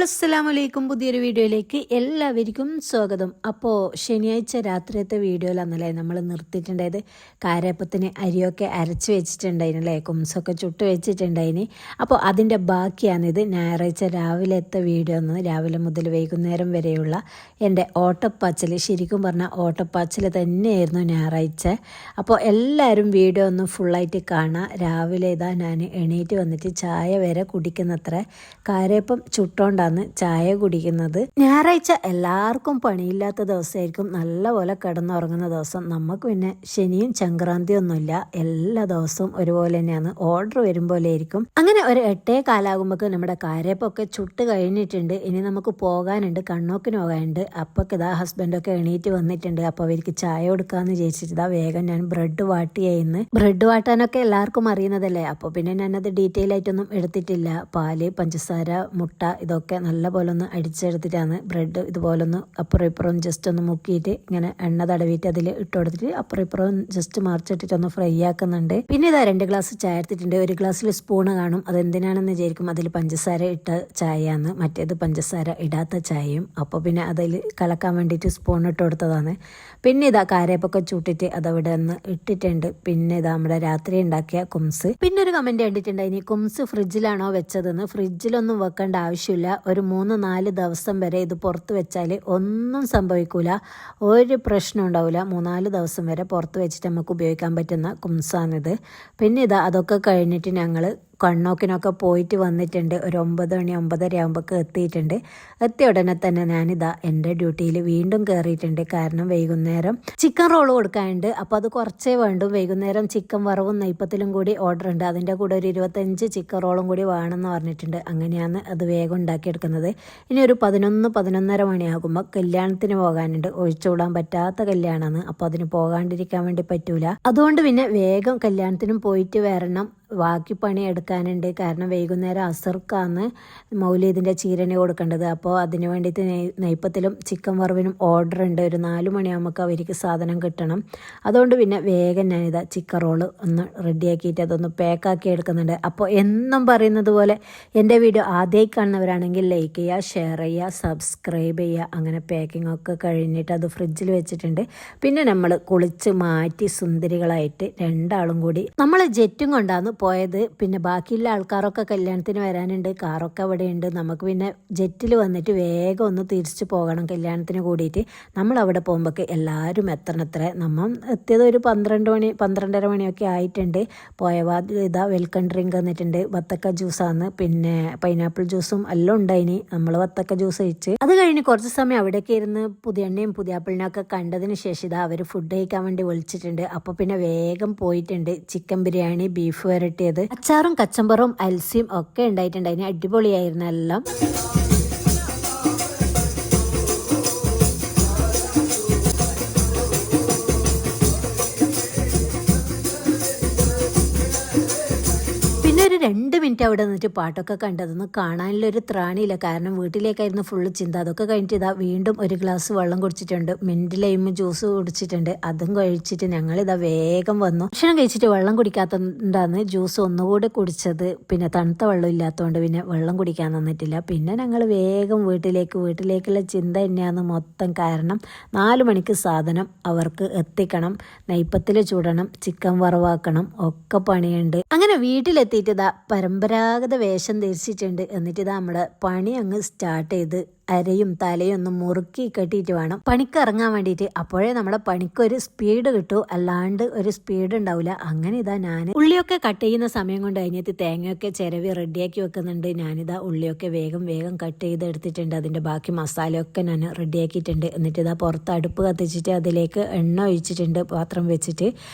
അസ്സലാമലൈക്കും. പുതിയൊരു വീഡിയോയിലേക്ക് എല്ലാവർക്കും സ്വാഗതം. അപ്പോൾ ശനിയാഴ്ച രാത്രിയത്തെ വീഡിയോയിലാണല്ലേ നമ്മൾ നിർത്തിയിട്ടുണ്ടായത്. കാരപ്പത്തിന് അരിയൊക്കെ അരച്ച് വെച്ചിട്ടുണ്ടായിരുന്നല്ലേ, കുംസൊക്കെ ചുട്ട് വെച്ചിട്ടുണ്ടായിന്. അപ്പോൾ അതിൻ്റെ ബാക്കിയാണിത്. ഞായറാഴ്ച രാവിലത്തെ വീഡിയോ എന്ന്, രാവിലെ മുതൽ വൈകുന്നേരം വരെയുള്ള എൻ്റെ ഓട്ടപ്പാച്ചിൽ. ശരിക്കും പറഞ്ഞാൽ ഓട്ടപ്പാച്ചിൽ തന്നെയായിരുന്നു ഞായറാഴ്ച. അപ്പോൾ എല്ലാവരും വീഡിയോ ഒന്ന് ഫുള്ളായിട്ട് കാണാം. രാവിലെ ഇതാ ഞാൻ എണീറ്റ് വന്നിട്ട് ചായ വരെ കുടിക്കുന്നത്ര കാരപ്പം ചുട്ടോണ്ടാണ് ചായ കുടിക്കുന്നത്. ഞായറാഴ്ച എല്ലാവർക്കും പണിയില്ലാത്ത ദിവസമായിരിക്കും, നല്ലപോലെ കിടന്നുറങ്ങുന്ന ദിവസം. നമുക്ക് പിന്നെ ശനിയും സംക്രാന്തിയും ഒന്നുമില്ല, എല്ലാ ദിവസവും ഒരുപോലെ തന്നെയാണ്. ഓർഡർ വരും പോലെ ആയിരിക്കും. അങ്ങനെ ഒരു 8:15 നമ്മുടെ കാരപ്പൊക്കെ ചുട്ട് കഴിഞ്ഞിട്ടുണ്ട്. ഇനി നമുക്ക് പോകാനുണ്ട്, കണ്ണോക്കിന് പോകാനുണ്ട്. അപ്പൊക്കെ ഇതാ ഹസ്ബൻഡൊക്കെ എണീറ്റ് വന്നിട്ടുണ്ട്. അപ്പോൾ അവർക്ക് ചായ കൊടുക്കാമെന്ന് വിചാരിച്ചിട്ട് ഇതാ വേഗം ഞാൻ ബ്രെഡ് വാട്ടിയായിരുന്നു. ബ്രെഡ് വാട്ടാനൊക്കെ എല്ലാവർക്കും അറിയുന്നതല്ലേ, അപ്പോൾ പിന്നെ ഞാനത് ഡീറ്റെയിൽ ആയിട്ടൊന്നും എടുത്തിട്ടില്ല. പാല്, പഞ്ചസാര, മുട്ട ഇതൊക്കെ നല്ല പോലെ ഒന്ന് അടിച്ചെടുത്തിട്ടാണ് ബ്രെഡ് ഇതുപോലെ ഒന്ന് അപ്പുറം ഇപ്പുറം ജസ്റ്റ് ഒന്ന് മുക്കിയിട്ട് ഇങ്ങനെ എണ്ണ തടവിയിട്ട് അതിൽ ഇട്ട് കൊടുത്തിട്ട് അപ്പുറം ഇപ്പുറം ജസ്റ്റ് മറിച്ചിട്ടിട്ട് ഒന്ന് ഫ്രൈ ആക്കുന്നുണ്ട്. പിന്നെ ഇതാ 2 ഗ്ലാസ് ചായ എടുത്തിട്ടുണ്ട്. ഒരു ഗ്ലാസ്സിൽ സ്പൂണ് കാണും, അതെന്തിനാണെന്ന് വിചാരിക്കും. അതിൽ പഞ്ചസാര ഇട്ട ചായയാണ്, മറ്റേത് പഞ്ചസാര ഇടാത്ത ചായയും. അപ്പോൾ പിന്നെ അതിൽ കലക്കാൻ വേണ്ടിയിട്ട് സ്പൂൺ ഇട്ട് കൊടുത്തതാണ്. പിന്നെ ഇതാ കാരപ്പൊക്കെ ചൂട്ടിട്ട് അതവിടെ ഒന്ന് ഇട്ടിട്ടുണ്ട്. പിന്നെ ഇതാ നമ്മുടെ രാത്രി ഉണ്ടാക്കിയ കുംസ്. പിന്നെ ഒരു കമന്റ് കണ്ടിട്ടുണ്ട്, ഇനി കുംസ് ഫ്രിഡ്ജിലാണോ വെച്ചതെന്ന്. ഫ്രിഡ്ജിലൊന്നും വെക്കേണ്ട ആവശ്യമില്ല. ഒരു 3-4 ദിവസം വരെ ഇത് പുറത്ത് വെച്ചാൽ ഒന്നും സംഭവിക്കൂല, ഒരു പ്രശ്നം ഉണ്ടാവില്ല. 3-4 ദിവസം വരെ പുറത്ത് വെച്ചിട്ട് നമുക്ക് ഉപയോഗിക്കാൻ പറ്റുന്ന കുംസാണിത്. പിന്നെ ഇതാ അതൊക്കെ കഴിഞ്ഞിട്ട് ഞങ്ങൾ കണ്ണോക്കിനൊക്കെ പോയിട്ട് വന്നിട്ടുണ്ട്. ഒരു 9 മണി 9:30 ആകുമ്പോൾ എത്തിയിട്ടുണ്ട്. എത്തിയ ഉടനെ തന്നെ ഞാനിതാ എൻ്റെ ഡ്യൂട്ടിയിൽ വീണ്ടും കയറിയിട്ടുണ്ട്. കാരണം വൈകുന്നേരം ചിക്കൻ റോള് കൊടുക്കാനുണ്ട്. അപ്പോൾ അത് കുറച്ചേ വേണ്ടു. വൈകുന്നേരം ചിക്കൻ വറവും നെയ്പ്പത്തിലും കൂടി ഓർഡർ ഉണ്ട്. അതിൻ്റെ കൂടെ ഒരു 25 ചിക്കൻ റോളും കൂടി വേണമെന്ന് പറഞ്ഞിട്ടുണ്ട്. അങ്ങനെയാണ് അത് വേഗം ഉണ്ടാക്കിയെടുക്കുന്നത്. ഇനി ഒരു 11-11:30 മണിയാകുമ്പോൾ കല്യാണത്തിന് പോകാനുണ്ട്. ഒഴിച്ചുകൂടാൻ പറ്റാത്ത കല്യാണമാണ്. അപ്പോൾ അതിന് പോകാണ്ടിരിക്കാൻ വേണ്ടി പറ്റൂല. അതുകൊണ്ട് പിന്നെ വേഗം കല്യാണത്തിനും പോയിട്ട് വരണം. ബാക്കി പണി എടുക്കാനുണ്ട്. കാരണം വൈകുന്നേരം അസർക്കാണ് മൗലീദിൻ്റെ ചീരണി കൊടുക്കേണ്ടത്. അപ്പോൾ അതിന് വേണ്ടിയിട്ട് നെയ്പ്പത്തിലും ചിക്കൻ വറവിനും ഓർഡർ ഉണ്ട്. ഒരു 4 മണിയാകുമ്പോൾ അവർക്ക് സാധനം കിട്ടണം. അതുകൊണ്ട് പിന്നെ വേഗം ഞാനിതാ ചിക്കൻ റോള് ഒന്ന് റെഡിയാക്കിയിട്ട് അതൊന്ന് പാക്കാക്കി എടുക്കുന്നുണ്ട്. അപ്പോൾ എന്നും പറയുന്നത് പോലെ എൻ്റെ വീഡിയോ ആദ്യമായി കാണുന്നവരാണെങ്കിൽ ലൈക്ക് ചെയ്യുക, ഷെയർ ചെയ്യുക, സബ്സ്ക്രൈബ് ചെയ്യുക. അങ്ങനെ പാക്കിംഗ് ഒക്കെ കഴിഞ്ഞിട്ട് അത് ഫ്രിഡ്ജിൽ വെച്ചിട്ടുണ്ട്. പിന്നെ നമ്മൾ കുളിച്ച് മാറ്റി സുന്ദരികളായിട്ട് രണ്ടാളും കൂടി നമ്മൾ ജെറ്റും കൊണ്ടാണ് പോയത്. പിന്നെ ബാക്കിയുള്ള ആൾക്കാരൊക്കെ കല്യാണത്തിന് വരാനുണ്ട്, കാറൊക്കെ അവിടെ ഉണ്ട്. നമുക്ക് പിന്നെ ജെറ്റിൽ വന്നിട്ട് വേഗം ഒന്ന് തിരിച്ചു പോകണം കല്യാണത്തിന് കൂടിയിട്ട്. നമ്മൾ അവിടെ പോകുമ്പോൾ എല്ലാവരും എത്തണത്ര. നമ്മൾ എത്തിയത് ഒരു 12-12:30 മണിയൊക്കെ ആയിട്ടുണ്ട്. പോയവാതിൽ ഇതാ വെൽക്കം ഡ്രിങ്ക് വന്നിട്ടുണ്ട്. വത്തക്ക ജ്യൂസാണ്, പിന്നെ പൈനാപ്പിൾ ജ്യൂസും എല്ലാം ഉണ്ടായിനി. നമ്മൾ വത്തക്ക ജ്യൂസ് കഴിച്ച് അത് കഴിഞ്ഞ് കുറച്ച് സമയം അവിടെയൊക്കെ ഇരുന്ന് പുതിയണ്ണയും പുതിയാപ്പിളിനെയൊക്കെ കണ്ടതിന് ശേഷം ഇതാ അവർ ഫുഡ് കഴിക്കാൻ വേണ്ടി വിളിച്ചിട്ടുണ്ട്. അപ്പോൾ പിന്നെ വേഗം പോയിട്ടുണ്ട്. ചിക്കൻ ബിരിയാണി, ബീഫ് വരട്ടിയത്, അച്ചാറും കച്ചമ്പറും അൽസിയും ഒക്കെ ഉണ്ടായിട്ടുണ്ട്. അതിന് അടിപൊളിയായിരുന്നു എല്ലാം. ഒരു 2 മിനിറ്റ് അവിടെ നിന്നിട്ട് പാട്ടൊക്കെ കണ്ടതൊന്നും കാണാനുള്ളൊരു ത്രാണിയില്ല. കാരണം വീട്ടിലേക്കായിരുന്നു ഫുള്ള് ചിന്ത. അതൊക്കെ കഴിഞ്ഞിട്ട് ഇതാ വീണ്ടും ഒരു ഗ്ലാസ് വെള്ളം കുടിച്ചിട്ടുണ്ട്. മിൻറ്റ് ലൈം ജ്യൂസ് കുടിച്ചിട്ടുണ്ട്. അതും കഴിച്ചിട്ട് ഞങ്ങളിതാ വേഗം വന്നു. ഭക്ഷണം കഴിച്ചിട്ട് വെള്ളം കുടിക്കാത്തതുകൊണ്ടാണ് ജ്യൂസ് ഒന്നുകൂടെ കുടിച്ചത്. പിന്നെ തണുത്ത വെള്ളം ഇല്ലാത്തതുകൊണ്ട് പിന്നെ വെള്ളം കുടിക്കാൻ തന്നിട്ടില്ല. പിന്നെ ഞങ്ങൾ വേഗം വീട്ടിലേക്കുള്ള ചിന്ത തന്നെയാണ് മൊത്തം. കാരണം 4 മണിക്ക് സാധനം അവർക്ക് എത്തിക്കണം, നെയ്പ്പത്തിൽ ചൂടണം, ചിക്കൻ വറവാക്കണം, ഒക്കെ പണിയുണ്ട്. അങ്ങനെ വീട്ടിലെത്തിയിട്ട് ഇതാ പരമ്പരാഗത വേഷം ധരിച്ചിട്ടുണ്ട്. എന്നിട്ട് ഇതാ നമ്മുടെ പണി അങ്ങ് സ്റ്റാർട്ട് ചെയ്ത് അരയും തലയും ഒന്ന് മുറുക്കി കെട്ടിയിട്ട് വേണം പണിക്ക് ഇറങ്ങാൻ വേണ്ടിയിട്ട്. അപ്പോഴേ നമ്മുടെ പണിക്കൊരു സ്പീഡ് കിട്ടൂ, അല്ലാണ്ട് ഒരു സ്പീഡ് ഉണ്ടാവില്ല. അങ്ങനെ ഇതാ ഞാൻ ഉള്ളിയൊക്കെ കട്ട് ചെയ്യുന്ന സമയം കൊണ്ട് അതിനകത്ത് തേങ്ങയൊക്കെ ചിരവി റെഡിയാക്കി വെക്കുന്നുണ്ട്. ഞാനിതാ ഉള്ളിയൊക്കെ വേഗം കട്ട് ചെയ്ത് എടുത്തിട്ടുണ്ട്. അതിൻ്റെ ബാക്കി മസാലയൊക്കെ ഞാൻ റെഡിയാക്കിയിട്ടുണ്ട്. എന്നിട്ട് ഇതാ പുറത്ത് അടുപ്പ് കത്തിച്ചിട്ട് അതിലേക്ക് എണ്ണ ഒഴിച്ചിട്ടുണ്ട്, പാത്രം വെച്ചിട്ട്.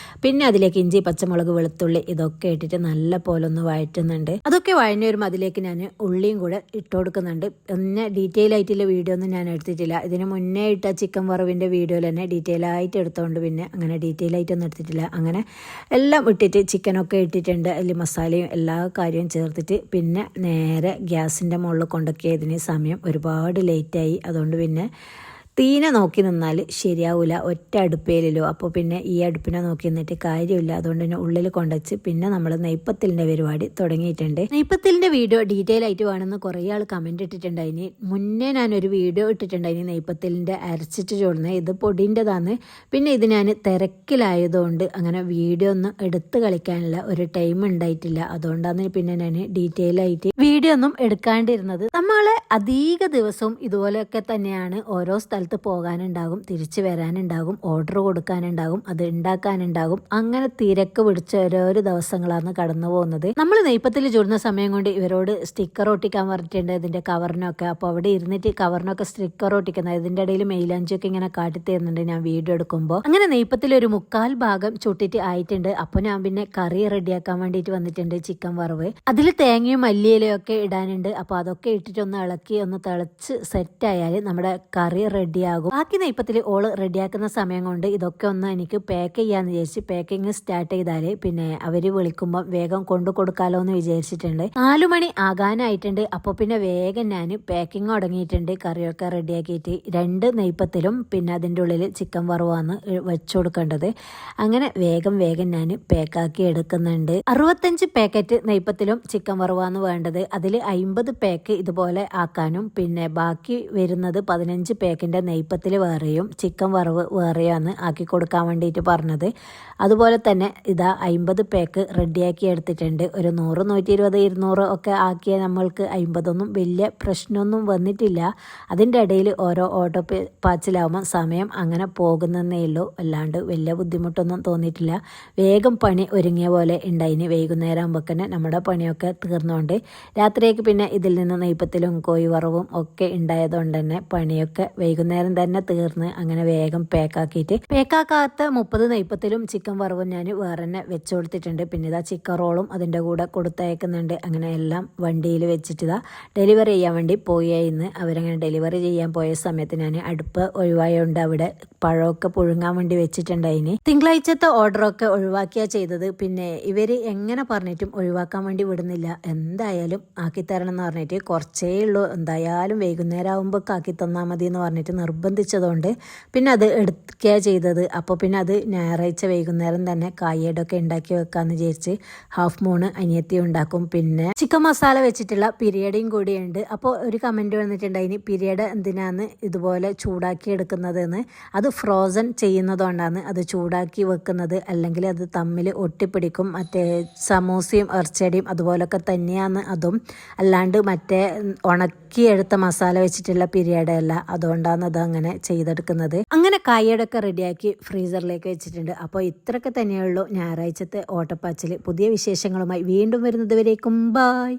പിന്നെ അതിലേക്ക് ഇഞ്ചി, പച്ചമുളക്, വെളുത്തുള്ളി ഇതൊക്കെ ഇട്ടിട്ട് നല്ല പോലെ ഒന്ന് വഴറ്റുന്നുണ്ട്. അതൊക്കെ വഴഞ്ഞു വരുമ്പോൾ അതിലേക്ക് ഞാൻ ഉള്ളിയും കൂടെ ഇട്ട് കൊടുക്കുന്നുണ്ട്. പിന്നെ ഡീറ്റെയിൽ ആയിട്ടുള്ള വീഡിയോ ഒന്നും ഞാൻ എടുത്തിട്ടില്ല. ഇതിന് മുന്നേ ഇട്ട ചിക്കൻ വറവിൻ്റെ വീഡിയോയിൽ തന്നെ ഡീറ്റെയിൽ ആയിട്ട് എടുത്തുകൊണ്ട് പിന്നെ അങ്ങനെ ഡീറ്റെയിൽ ആയിട്ടൊന്നും എടുത്തിട്ടില്ല. അങ്ങനെ എല്ലാം ഇട്ടിട്ട് ചിക്കനൊക്കെ ഇട്ടിട്ടുണ്ട്. അതിൽ മസാലയും എല്ലാ കാര്യവും ചേർത്തിട്ട് പിന്നെ നേരെ ഗ്യാസിൻ്റെ മുകളിൽ കൊണ്ടൊക്കെ ഇതിന് സമയം ഒരുപാട് ലേറ്റായി. അതുകൊണ്ട് പിന്നെ തീനെ നോക്കി നിന്നാൽ ശരിയാവില്ല, ഒറ്റ അടുപ്പേലല്ലോ. അപ്പോൾ പിന്നെ ഈ അടുപ്പിനെ നോക്കി നിന്നിട്ട് കാര്യമില്ല. അതുകൊണ്ട് തന്നെ ഉള്ളിൽ കൊണ്ടുവച്ച് പിന്നെ നമ്മൾ നെയ്പ്പത്തിലിൻ്റെ പരിപാടി തുടങ്ങിയിട്ടുണ്ട്. നെയ്പ്പത്തിലിൻ്റെ വീഡിയോ ഡീറ്റെയിൽ ആയിട്ട് വേണമെന്ന് കുറേ ആൾ കമൻറ്റ് ഇട്ടിട്ടുണ്ടായിന്. മുന്നേ ഞാനൊരു വീഡിയോ ഇട്ടിട്ടുണ്ടായിന് നെയ്പ്പത്തിലിൻ്റെ അരച്ചിട്ട് ചൂടുന്നത്. ഇത് പൊടിൻ്റെതാണ്. പിന്നെ ഇത് ഞാൻ തിരക്കിലായതുകൊണ്ട് അങ്ങനെ വീഡിയോ ഒന്നും എടുത്ത് കളിക്കാനുള്ള ഒരു ടൈം ഉണ്ടായിട്ടില്ല. അതുകൊണ്ടാണ് പിന്നെ ഞാൻ ഡീറ്റെയിൽ ആയിട്ട് വീഡിയോ ഒന്നും എടുക്കാണ്ടിരുന്നത്. നമ്മളെ അധിക ദിവസവും ഇതുപോലെയൊക്കെ തന്നെയാണ്. ഓരോ സ്ഥലത്ത് പോകാനുണ്ടാകും, തിരിച്ചു വരാനുണ്ടാകും, ഓർഡർ കൊടുക്കാനുണ്ടാകും, അത് ഉണ്ടാക്കാനുണ്ടാകും. അങ്ങനെ തിരക്ക് പിടിച്ച ഓരോരോ ദിവസങ്ങളാണ് കടന്നു പോകുന്നത്. നമ്മൾ നെയ്പ്പത്തിൽ ചൂടുന്ന സമയം കൊണ്ട് ഇവരോട് സ്റ്റിക്കർ ഒട്ടിക്കാൻ പറഞ്ഞിട്ടുണ്ട് ഇതിന്റെ കവറിനൊക്കെ. അപ്പോൾ അവിടെ ഇരുന്നിട്ട് കവറിനൊക്കെ സ്റ്റിക്കർ ഒട്ടിക്കുന്നത്, ഇതിന്റെ ഇടയിൽ മെയിലാഞ്ചിയൊക്കെ ഇങ്ങനെ കാട്ടി തരുന്നുണ്ട് ഞാൻ വീഡിയോ എടുക്കുമ്പോൾ. അങ്ങനെ നെയ്പ്പത്തിൽ ഒരു 1/4 ഭാഗം ചുട്ടിട്ട് ആയിട്ടുണ്ട്. അപ്പോൾ ഞാൻ പിന്നെ കറി റെഡിയാക്കാൻ വേണ്ടിയിട്ട് വന്നിട്ടുണ്ട്. ചിക്കൻ വറവ്, അതിൽ തേങ്ങയും മല്ലിയിലയും ഒക്കെ ഇടാനുണ്ട്. അപ്പോൾ അതൊക്കെ ഇട്ടിട്ട് ഒന്ന് ഇളക്കി ഒന്ന് തിളച്ച് സെറ്റായാൽ നമ്മുടെ കറി റെഡിയാകും. ബാക്കി നെയ്പ്പത്തിൽ ഓള് റെഡിയാക്കുന്ന സമയം കൊണ്ട് ഇതൊക്കെ ഒന്ന് എനിക്ക് പാക്ക് ചെയ്യാന്ന് വിചാരിച്ച് പാക്കിങ് സ്റ്റാർട്ട് ചെയ്താൽ പിന്നെ അവര് വിളിക്കുമ്പോൾ വേഗം കൊണ്ടു കൊടുക്കാലോ എന്ന് വിചാരിച്ചിട്ടുണ്ട്. 4 മണി ആകാനായിട്ടുണ്ട്. അപ്പോൾ പിന്നെ വേഗം ഞാൻ പാക്കിങ് തുടങ്ങിയിട്ടുണ്ട്. കറിയൊക്കെ റെഡിയാക്കിയിട്ട് 2 നെയ്പ്പത്തിലും പിന്നെ അതിൻ്റെ ഉള്ളിൽ ചിക്കൻ വറവാണ് വെച്ചു കൊടുക്കേണ്ടത്. അങ്ങനെ വേഗം ഞാൻ പാക്കാക്കി എടുക്കുന്നുണ്ട്. 65 പാക്കറ്റ് നെയ്പ്പത്തിലും ചിക്കൻ വറവാണ് വേണ്ടത്. അതിൽ 50 പാക്ക് ഇതുപോലെ ആക്കാനും പിന്നെ ബാക്കി വരുന്നത് 15 പാക്കിൻ്റെ നെയ്പ്പത്തിൽ വേറെയും ചിക്കൻ വറവ് വേറെയാണ് ആക്കി കൊടുക്കാൻ വേണ്ടിയിട്ട് പറഞ്ഞത്. അതുപോലെ തന്നെ ഇതാ 50 പാക്ക് റെഡിയാക്കി എടുത്തിട്ടുണ്ട്. ഒരു 100, 120, 200 ഒക്കെ ആക്കിയ നമ്മൾക്ക് 50 വലിയ പ്രശ്നമൊന്നും വന്നിട്ടില്ല. അതിൻ്റെ ഇടയിൽ ഓരോ ഓട്ടോ പാച്ചിലാവുമ്പോൾ സമയം അങ്ങനെ പോകുന്നതേ ഉള്ളൂ. അല്ലാണ്ട് വലിയ ബുദ്ധിമുട്ടൊന്നും തോന്നിയിട്ടില്ല. വേഗം പണി ഒരുങ്ങിയ പോലെ ഉണ്ടായിന്. വൈകുന്നേരം ആകുമ്പോഴേക്കന്നെ നമ്മുടെ പണിയൊക്കെ തീർന്നുകൊണ്ട് രാത്രിയേക്ക് പിന്നെ ഇതിൽ നിന്ന് നെയ്പ്പത്തിലും കോഴി വറവും ഒക്കെ ഉണ്ടായതുകൊണ്ട് തന്നെ പണിയൊക്കെ വൈകുന്നേരം തന്നെ തീർന്ന് അങ്ങനെ വേഗം പാക്കാക്കിയിട്ട് പാക്കാക്കാത്ത 30 നെയ്പ്പത്തിലും ചിക്കൻ വറവും ഞാൻ വേറെ തന്നെ വെച്ചു കൊടുത്തിട്ടുണ്ട്. പിന്നെ ഇതാ ചിക്കൻ റോളും അതിൻ്റെ കൂടെ കൊടുത്തയക്കുന്നുണ്ട്. അങ്ങനെ എല്ലാം വണ്ടിയിൽ വെച്ചിട്ട് ഇതാ ഡെലിവറി ചെയ്യാൻ വേണ്ടി പോയായിരുന്നു. അവരങ്ങനെ ഡെലിവറി ചെയ്യാൻ പോയ സമയത്ത് ഞാൻ അടുപ്പ് ഒഴിവായതുകൊണ്ട് അവിടെ പഴമൊക്കെ പുഴുങ്ങാൻ വേണ്ടി വെച്ചിട്ടുണ്ടായിന്. തിങ്കളാഴ്ചത്തെ ഓർഡറൊക്കെ ഒഴിവാക്കിയാ ചെയ്തത്. പിന്നെ ഇവർ എങ്ങനെ പറഞ്ഞിട്ടും ഒഴിവാക്കാൻ വേണ്ടി വിടുന്നില്ല. എന്തായാലും ആക്കിത്തരണം എന്ന് പറഞ്ഞിട്ട് കുറച്ചേ ഉള്ളൂ, എന്തായാലും വൈകുന്നേരം ആകുമ്പോൾ ആക്കി തന്നാൽ മതി എന്ന് പറഞ്ഞിട്ട് നിർബന്ധിച്ചതുകൊണ്ട് പിന്നെ അത് എടുക്കുക ചെയ്തത്. അപ്പോൾ പിന്നെ അത് ഞായറാഴ്ച വൈകുന്നേരം തന്നെ കായടൊക്കെ ഉണ്ടാക്കി വെക്കാമെന്ന് വിചാരിച്ച് ഹാഫ് മൂണ് അനിയത്തി ഉണ്ടാക്കും. പിന്നെ ചിക്കൻ മസാല വെച്ചിട്ടുള്ള പിരിയഡയും കൂടിയുണ്ട്. അപ്പോൾ ഒരു കമൻറ്റ് വന്നിട്ടുണ്ടായിന് പിരിയഡ് എന്തിനാണ് ഇതുപോലെ ചൂടാക്കി എടുക്കുന്നതെന്ന്. അത് ഫ്രോസൺ ചെയ്യുന്നതുകൊണ്ടാണ് അത് ചൂടാക്കി വെക്കുന്നത്, അല്ലെങ്കിൽ അത് തമ്മിൽ ഒട്ടിപ്പിടിക്കും. മറ്റേ സമൂസയും ഇറച്ചടിയും അതുപോലൊക്കെ തന്നെയാണ് അതും, അല്ലാണ്ട് മറ്റേ ഉണക്കിയെടുത്ത മസാല വെച്ചിട്ടുള്ള പിരിയഡ് അല്ല. അതുകൊണ്ടാണ് അത് അങ്ങനെ ചെയ്തെടുക്കുന്നത്. അങ്ങനെ കായടൊക്കെ റെഡിയാക്കി ഫ്രീസറിലേക്ക് വെച്ചിട്ടുണ്ട്. അപ്പോൾ ഇത്രയൊക്കെ തന്നെയുള്ളൂ ഞായറാഴ്ചത്തെ ഓട്ടപ്പാച്ചിൽ. പുതിയ വിശേഷങ്ങളുമായി വീണ്ടും വരുന്നത് വരേക്കും ബായ്.